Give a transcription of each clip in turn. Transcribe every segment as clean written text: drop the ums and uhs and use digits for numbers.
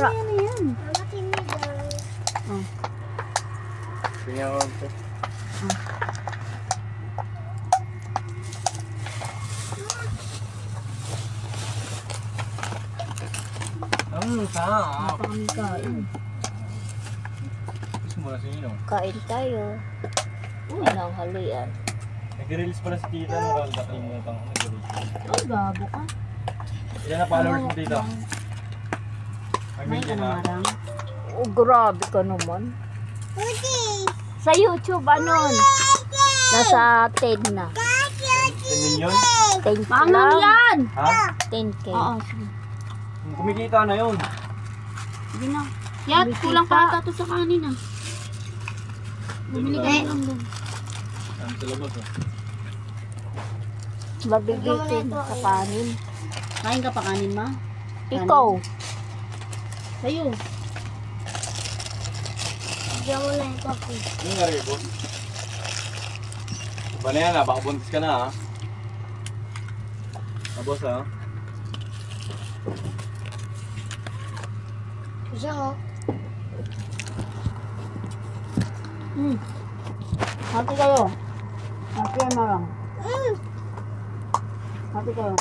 Sira. Ano yan? Oh. Tingnan ko ito. Sarap. Pa kami kain. Gusto mo na sino? Kain tayo. Anong halian? Nag-reels pala si tita nung nakalimutan ko. Nag-reels. Ay, gabo ka. Ilan na followers mo tita? May ka na marang. Oh, grabe ka naman. Sa YouTube, anon? Nasa 10 na. 10 million? 10K Mangang lang. yan! Ha? 10K. Oo, sige. Kumikita na yun. Sige na. Yat, kulang pa ata to sa kanin ah. Bumili ka na lang doon. Saan sa labas oh. Mabigitin sa kanin. Kain ka pa kanin, ma? Ikaw. Sa'yo. Diyan mo lang ito. Ano nga rin, boss? Iba na yan ah, baka buntis ka na ah. Boss ah. Siya ko. Hati kayo. Hati yan marang. Hati kayo.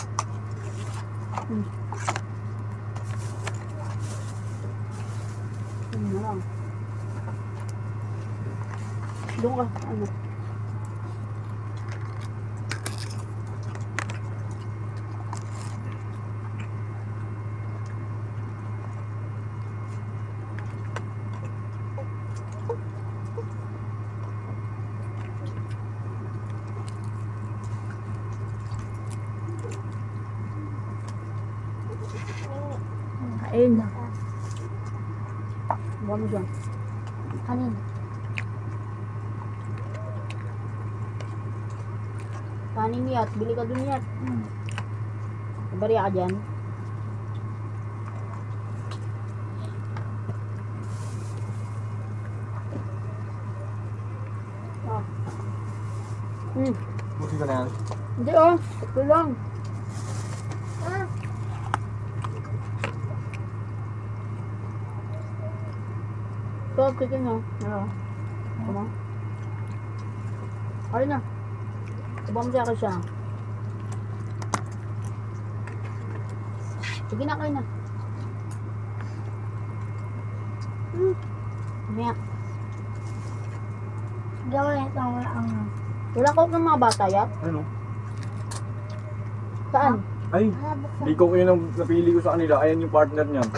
Marang. Doon ka. Ano? Kain. Buwan mo dyan. Kanin. Kanin yat. Bili ka dun yat. Bariya ka dyan. Ah. Buti ka na yan. Hindi oh. Ito lang. Ito, chicken oh. Ano? Tama. Ay na. Sabang siya ka siya. Sige na, kain na. Mamaya. Diyan mo lang ito. Wala ko ng mga bata yat. Ano? Saan? Ay, hindi ko yun ang napili ko sa kanila. Ayan yung partner niyan.